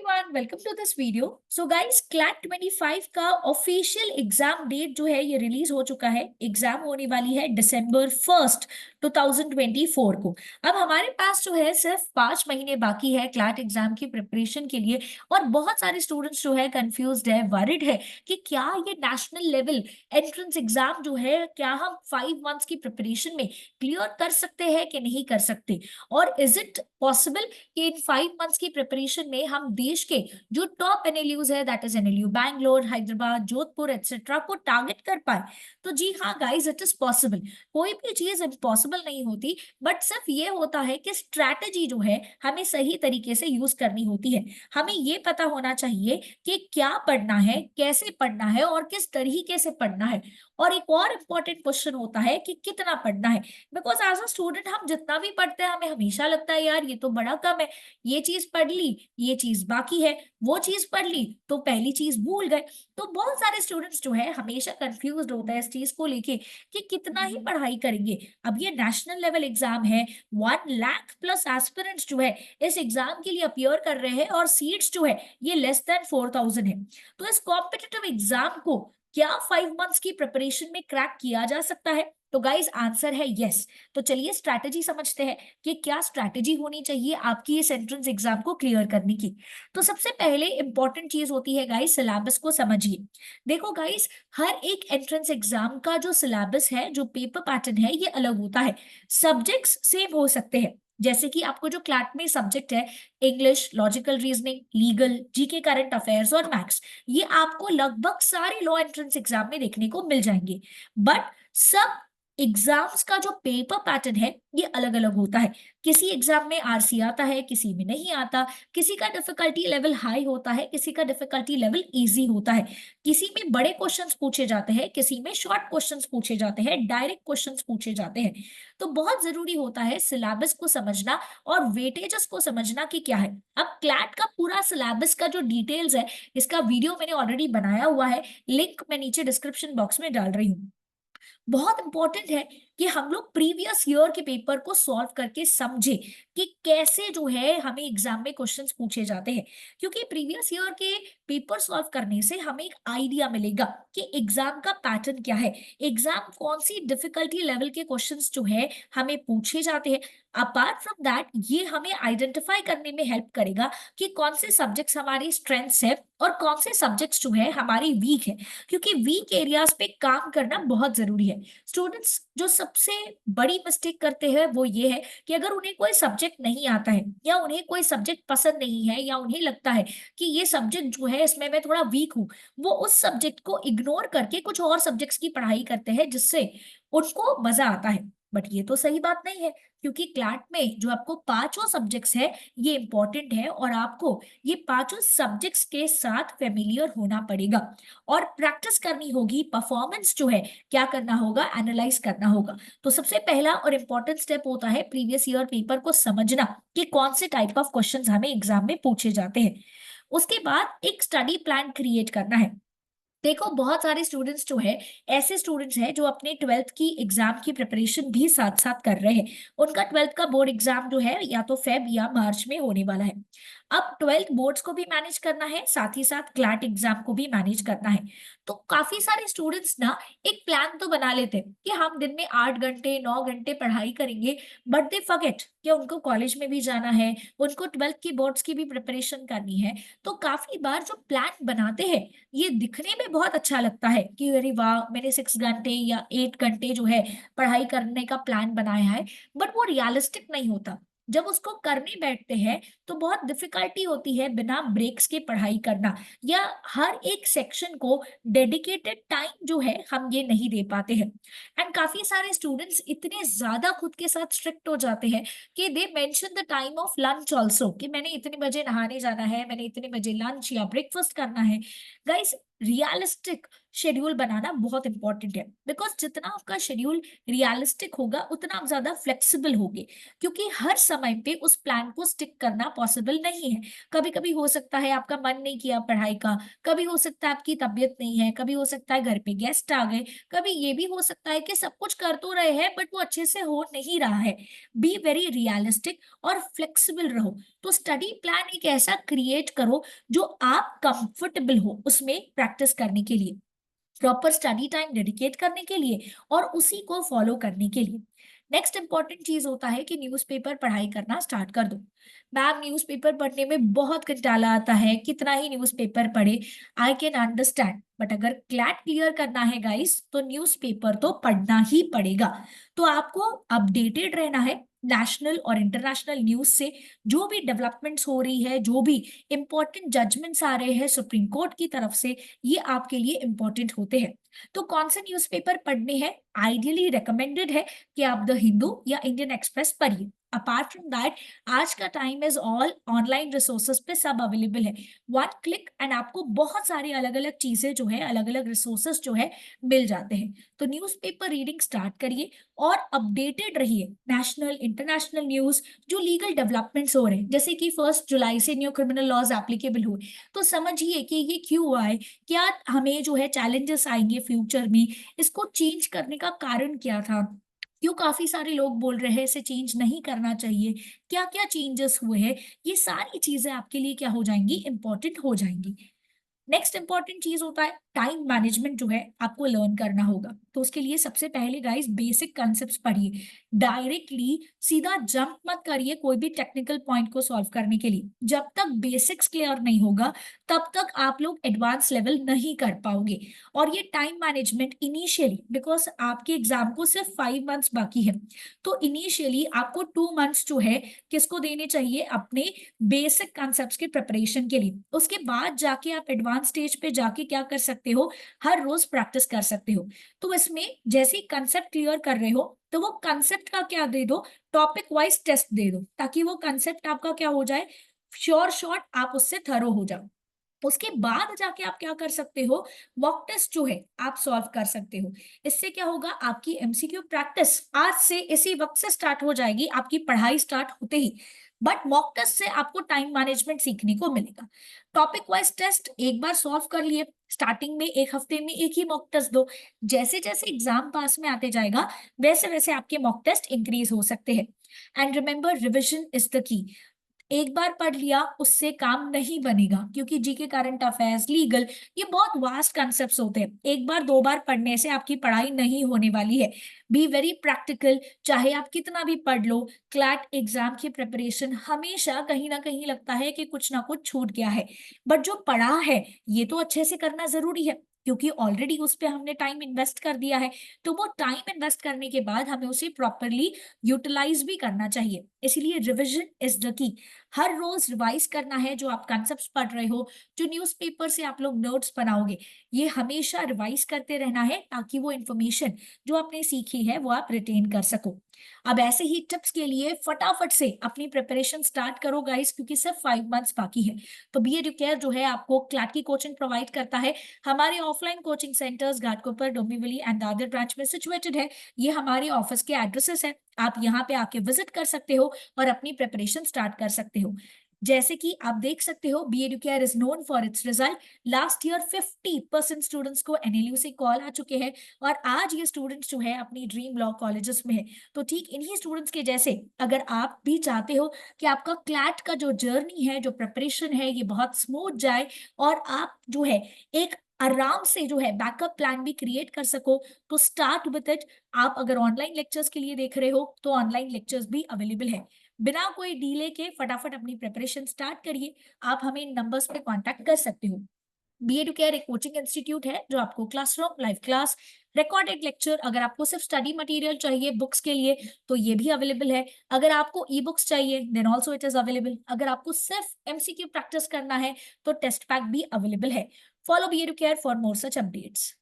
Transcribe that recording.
Everyone, welcome to this video. So guys, CLAT 25 का official exam date जो है ये रिलीज हो चुका है। एग्जाम होने वाली है December 1, 2024 को। अब हमारे पास जो है सिर्फ 5 महीने बाकी है क्लैट एग्जाम की प्रिपरेशन के लिए। और बहुत सारे स्टूडेंट्स जो है कंफ्यूज्ड है, वरिड है कि क्या ये नेशनल लेवल एंट्रेंस एग्जाम जो है क्या हम 5 मंथ्स की प्रिपरेशन में क्लियर कर सकते हैं कि नहीं कर सकते, और इज इट पॉसिबल कि इन 5 मंथ्स की प्रिपरेशन में हम देश के जो टॉप एनएलयूज है, that is NLU Bangalore, Hyderabad, Jodhpur etcetera को टारगेट कर पाए। तो जी हाँ गाइस, इट इज पॉसिबल। कोई भी चीज इम्पॉसिबल नहीं होती, बट सिर्फ ये होता है कि स्ट्रैटेजी जो है हमें सही तरीके से यूज करनी होती है। हमें ये पता होना चाहिए कि क्या पढ़ना है, कैसे पढ़ना है और किस तरीके से पढ़ना है। और एक और इम्पॉर्टेंट क्वेश्चन होता है कि कितना पढ़ना है। बिकॉज एज अ स्टूडेंट हम जितना भी पढ़ते हैं हमें हमेशा लगता है यार ये तो बड़ा कम है, ये चीज पढ़ ली, ये चीज बाकी है, वो चीज पढ़ ली तो पहली चीज भूल गए। तो बहुत सारे स्टूडेंट्स जो है हमेशा कंफ्यूज्ड होता है इस चीज को लेके कि कितना ही पढ़ाई करेंगे। अब ये नेशनल लेवल एग्जाम है, 1 लाख प्लस एस्पिरेंट्स जो है इस एग्जाम के लिए अपियर कर रहे हैं और सीट्स जो है ये लेस देन 4,000 है। तो इस कॉम्पिटिटिव एग्जाम को क्या 5 मंथ्स की प्रिपरेशन में क्रैक किया जा सकता है? तो गाइस, आंसर है यस। तो चलिए स्ट्रैटेजी समझते हैं कि क्या स्ट्रैटेजी होनी चाहिए आपकी इस एंट्रेंस एग्जाम को क्लियर करने की। तो सबसे पहले इंपॉर्टेंट चीज होती है गाइस, सिलेबस को समझिए। देखो गाइस, हर एक एंट्रेंस एग्जाम का जो सिलेबस है, जो पेपर पैटर्न है, ये अलग होता है। सब्जेक्ट्स सेम हो सकते हैं, जैसे कि आपको जो क्लैट में सब्जेक्ट है, English, logical reasoning, legal, GK, current affairs और मैथ्स, ये आपको लगभग सारे लॉ एंट्रेंस एग्जाम में देखने को मिल जाएंगे। बट सब एग्जाम्स का जो पेपर पैटर्न है ये अलग अलग होता है। किसी एग्जाम में आरसी आता है, किसी में नहीं आता। किसी का डिफिकल्टी लेवल हाई होता है, किसी का डिफिकल्टी लेवल इजी होता है। किसी में बड़े क्वेश्चंस पूछे जाते हैं, किसी में शॉर्ट क्वेश्चंस पूछे जाते हैं, डायरेक्ट क्वेश्चंस पूछे जाते हैं। तो बहुत जरूरी होता है सिलेबस को समझना और वेटेजेस को समझना कि क्या है। अब क्लैट का पूरा सिलेबस का जो डिटेल्स है, इसका वीडियो मैंने ऑलरेडी बनाया हुआ है, लिंक मैं नीचे डिस्क्रिप्शन बॉक्स में डाल रही हूँ। बहुत इंपॉर्टेंट है कि हम लोग प्रीवियस ईयर के पेपर को सॉल्व करके समझे कि कैसे जो है हमें एग्जाम में क्वेश्चंस पूछे जाते हैं। क्योंकि प्रीवियस ईयर के पेपर सॉल्व करने से हमें एक आइडिया मिलेगा कि एग्जाम का पैटर्न क्या है, एग्जाम कौन सी डिफिकल्टी लेवल के क्वेश्चंस जो है हमें पूछे जाते हैं। अपार्ट फ्रॉम दैट, ये हमें आइडेंटिफाई करने में हेल्प करेगा कि कौन से सब्जेक्ट्स हमारी स्ट्रेंथ्स है और कौन से सब्जेक्ट्स जो है हमारी वीक है। क्योंकि वीक एरियाज पे काम करना बहुत जरूरी है। स्टूडेंट्स जो सबसे बड़ी मिस्टेक करते हैं वो ये है कि अगर उन्हें कोई सब्जेक्ट नहीं आता है या उन्हें कोई सब्जेक्ट पसंद नहीं है या उन्हें लगता है कि ये सब्जेक्ट जो है इसमें मैं थोड़ा वीक हूँ, वो उस सब्जेक्ट को इग्नोर करके कुछ और सब्जेक्ट्स की पढ़ाई करते हैं जिससे उनको मजा आता है। बट ये तो सही बात नहीं है, क्योंकि क्लैट में जो आपको पांचों सब्जेक्ट्स है ये इंपॉर्टेंट है और आपको ये पांचों सब्जेक्ट्स के साथ फेमिलियर होना पड़ेगा और प्रैक्टिस करनी होगी। परफॉर्मेंस जो है क्या करना होगा, एनालाइज करना होगा। तो सबसे पहला और इंपॉर्टेंट स्टेप होता है प्रीवियस ईयर पेपर को समझना कि कौन से टाइप ऑफ क्वेश्चंस हमें एग्जाम में पूछे जाते हैं। उसके बाद एक स्टडी प्लान क्रिएट करना है। देखो, बहुत सारे स्टूडेंट्स जो है ऐसे स्टूडेंट्स हैं जो अपने 12th की एग्जाम की प्रिपरेशन भी साथ साथ कर रहे हैं। उनका 12th का बोर्ड एग्जाम जो है या तो फेब या मार्च में होने वाला है। अब 12th बोर्ड्स को भी मैनेज करना है, साथ ही साथ क्लैट एग्जाम को भी मैनेज करना है। तो काफी सारे स्टूडेंट्स ना एक प्लान तो बना लेते हैं कि हम दिन में 8 घंटे 9 घंटे पढ़ाई करेंगे, बट दे फॉरगेट कि उनको कॉलेज में भी जाना है, उनको 12th की बोर्ड्स की भी प्रिपरेशन करनी है। तो काफी बार जो प्लान बनाते हैं ये दिखने में बहुत अच्छा लगता है कि अरे वाह, मैंने 6 घंटे या 8 घंटे जो है पढ़ाई करने का प्लान बनाया है, बट वो रियलिस्टिक नहीं होता। जब उसको करने बैठते हैं तो बहुत डिफिकल्टी होती है बिना ब्रेक्स के पढ़ाई करना, या हर एक सेक्शन को डेडिकेटेड टाइम जो है हम ये नहीं दे पाते हैं। एंड काफी सारे स्टूडेंट्स इतने ज्यादा खुद के साथ स्ट्रिक्ट हो जाते हैं कि they mention the time of lunch also, कि मैंने इतने बजे नहाने जाना है, मैंने इतने बजे लंच या ब्रेकफास्ट करना है। गाइस, रियलिस्टिक शेड्यूल बनाना बहुत इंपॉर्टेंट है। बिकॉज जितना आपका शेड्यूल रियलिस्टिक होगा उतना आप ज्यादा फ्लेक्सिबल होगे, क्योंकि हर समय पे उस प्लान को स्टिक करना पॉसिबल नहीं है। कभी कभी हो सकता है आपका मन नहीं किया पढ़ाई का, कभी हो सकता है आपकी तबीयत नहीं है, कभी हो सकता है घर पे गेस्ट आ गए, कभी ये भी हो सकता है कि सब कुछ कर तो रहे हैं बट वो अच्छे से हो नहीं रहा है। बी वेरी रियलिस्टिक और फ्लेक्सिबल रहो। तो स्टडी प्लान एक ऐसा क्रिएट करो जो आप कंफर्टेबल हो उसमें प्रैक्टिस करने के लिए, प्रॉपर स्टडी टाइम डेडिकेट करने के लिए और उसी को फॉलो करने के लिए। नेक्स्ट इंपॉर्टेंट चीज होता है कि न्यूज़पेपर पढ़ाई करना स्टार्ट कर दो। मैम न्यूज़पेपर पढ़ने में बहुत कंटाला आता है, कितना ही न्यूज़पेपर पढ़े, आई कैन अंडरस्टैंड, बट अगर क्लैट क्लियर करना है गाइस तो न्यूज़पेपर तो पढ़ना ही पड़ेगा। तो आपको अपडेटेड रहना है नेशनल और इंटरनेशनल न्यूज से, जो भी डेवलपमेंट्स हो रही है, जो भी इंपॉर्टेंट जजमेंट्स आ रहे हैं सुप्रीम कोर्ट की तरफ से, ये आपके लिए इंपॉर्टेंट होते हैं। तो कौन से न्यूज़पेपर पढ़ने हैं? आइडियली रिकमेंडेड है कि आप द हिंदू या इंडियन एक्सप्रेस पढ़िए। अपार्ट फ्रॉम दैट, आज का time is all online resources पे सब अवेलेबल है, वन क्लिक एंड आपको बहुत सारी अलग अलग चीजें जो है, अलग अलग रिसोर्सेज जो है मिल जाते हैं। तो न्यूज़पेपर रीडिंग स्टार्ट करिए और अपडेटेड रहिए नेशनल इंटरनेशनल न्यूज, जो लीगल डेवलपमेंट्स हो रहे हैं, जैसे कि 1 जुलाई से न्यू क्रिमिनल लॉज एप्लीकेबल हुए, तो समझिए कि ये क्यों हुआ है, क्या हमें जो है चैलेंजेस आएंगे फ्यूचर में, इसको चेंज करने का कारण क्या था, क्यों काफी सारे लोग बोल रहे हैं इसे चेंज नहीं करना चाहिए, क्या क्या चेंजेस हुए हैं, ये सारी चीजें आपके लिए क्या हो जाएंगी, इंपॉर्टेंट हो जाएंगी। नेक्स्ट इंपॉर्टेंट चीज होता है टाइम मैनेजमेंट, जो है आपको लर्न करना होगा। तो उसके लिए सबसे पहले गाइस बेसिक कॉन्सेप्ट्स पढ़िए, डायरेक्टली सीधा जंप मत करिए कोई भी टेक्निकल पॉइंट को सॉल्व करने के लिए। जब तक बेसिक्स क्लियर नहीं होगा तब तक आप लोग एडवांस लेवल नहीं कर पाओगे। और ये टाइम मैनेजमेंट इनिशियली, बिकॉज आपके एग्जाम को सिर्फ 5 मंथ्स बाकी है, तो इनिशियली आपको 2 मंथ्स जो है किसको देने चाहिए, अपने बेसिक कॉन्सेप्ट्स के प्रिपरेशन के लिए। उसके बाद जाके आप एडवांस स्टेज पे जाके क्या कर सकते हो, हर रोज प्रैक्टिस कर सकते हो। तो इसमें जैसे ही कंसेप्ट क्लियर कर रहे हो तो वो कंसेप्ट का क्या दे दो, टॉपिक वाइज टेस्ट दे दो, ताकि वो कंसेप्ट आपका क्या हो जाए, श्योर शॉर्ट आप उससे थरो हो जाओ। उसके बाद जाके आप क्या कर सकते हो, मॉक टेस्ट जो है आप सॉल्व कर सकते हो। इससे क्या होगा, आपकी एमसीक्यू प्रैक्टिस आज से इसी वक्त से स्टार्ट हो जाएगी, आपकी पढ़ाई स्टार्ट होते ही। बट मॉक टेस्ट से आपको टाइम मैनेजमेंट सीखने को मिलेगा। टॉपिक वाइज टेस्ट एक बार सॉल्व कर लिए, स्टार्टिंग में एक हफ्ते में एक ही मॉक टेस्ट दो, जैसे जैसे एग्जाम पास में आते जाएगा वैसे वैसे आपके मॉक टेस्ट इंक्रीज हो सकते हैं। And remember, revision is the key. एक बार पढ़ लिया उससे काम नहीं बनेगा, क्योंकि जीके, करंट अफेयर्स, लीगल, ये बहुत वास्ट कॉन्सेप्ट्स होते हैं, एक बार दो बार पढ़ने से आपकी पढ़ाई नहीं होने वाली है। बी वेरी प्रैक्टिकल, चाहे आप कितना भी पढ़ लो, क्लैट एग्जाम की प्रिपरेशन हमेशा कहीं ना कहीं लगता है कि कुछ ना कुछ छूट गया है, बट जो पढ़ा है ये तो अच्छे से करना जरूरी है, क्योंकि ऑलरेडी उस पे हमने टाइम इन्वेस्ट कर दिया है। तो वो टाइम इन्वेस्ट करने के बाद हमें उसे प्रॉपरली यूटिलाइज भी करना चाहिए, इसलिए revision is the key. Her rose revise करना है जो आप कॉन्सेप्ट्स पढ़ रहे हो, जो न्यूज़पेपर से आप लोग नोट्स बनाओगे, ये हमेशा रिवाइज करते रहना है, ताकि वो इन्फॉर्मेशन जो आपने सीखी है वो आप रिटेन कर सको। अब ऐसे ही टिप्स के लिए फटाफट से अपनी प्रिपरेशन स्टार्ट करो गाइस, क्योंकि सिर्फ 5 मंथ्स बाकी है। तो बी एडुकेयर जो है आपको क्लैट की कोचिंग प्रोवाइड करता है। हमारे offline coaching centres Ghatkopar, Dombivli and Dadar branch में सिचुएटेड है। ये हमारे ऑफिस के एड्रेसेस है, आप यहाँ पे आके विजिट कर सकते हो और अपनी प्रिपरेशन स्टार्ट कर सकते हो। जैसे कि आप देख सकते हो, B Educare is known for its result. Last year 50% students को एनएलयू से कॉल आ चुके हैं, और आज ये स्टूडेंट्स जो है अपनी ड्रीम लॉ कॉलेजेस में है। तो ठीक इन्हीं स्टूडेंट्स के जैसे अगर आप भी चाहते हो कि आपका क्लैट का जो जर्नी है, जो प्रिपरेशन है, ये बहुत स्मूथ जाए, और आप जो है एक आराम से जो है बैकअप प्लान भी क्रिएट कर सको, तो स्टार्ट विद इट। आप अगर ऑनलाइन लेक्चर्स के लिए देख रहे हो तो ऑनलाइन लेक्चर्स भी अवेलेबल है। बिना कोई डीले के फटाफट अपनी प्रिपरेशन स्टार्ट करिए। आप हमें इन नंबर्स पे कांटेक्ट कर सकते हो। बी एडुकेयर एक कोचिंग इंस्टीट्यूट है जो आपको classroom, live class, recorded lecture, अगर आपको सिर्फ स्टडी मटेरियल चाहिए बुक्स के लिए तो ये भी अवेलेबल है। अगर आपको ई बुक्स चाहिए then also it is available. अगर आपको सिर्फ एमसीक्यू प्रैक्टिस करना है तो टेस्ट पैक भी अवेलेबल है। Follow B Educare for more such updates.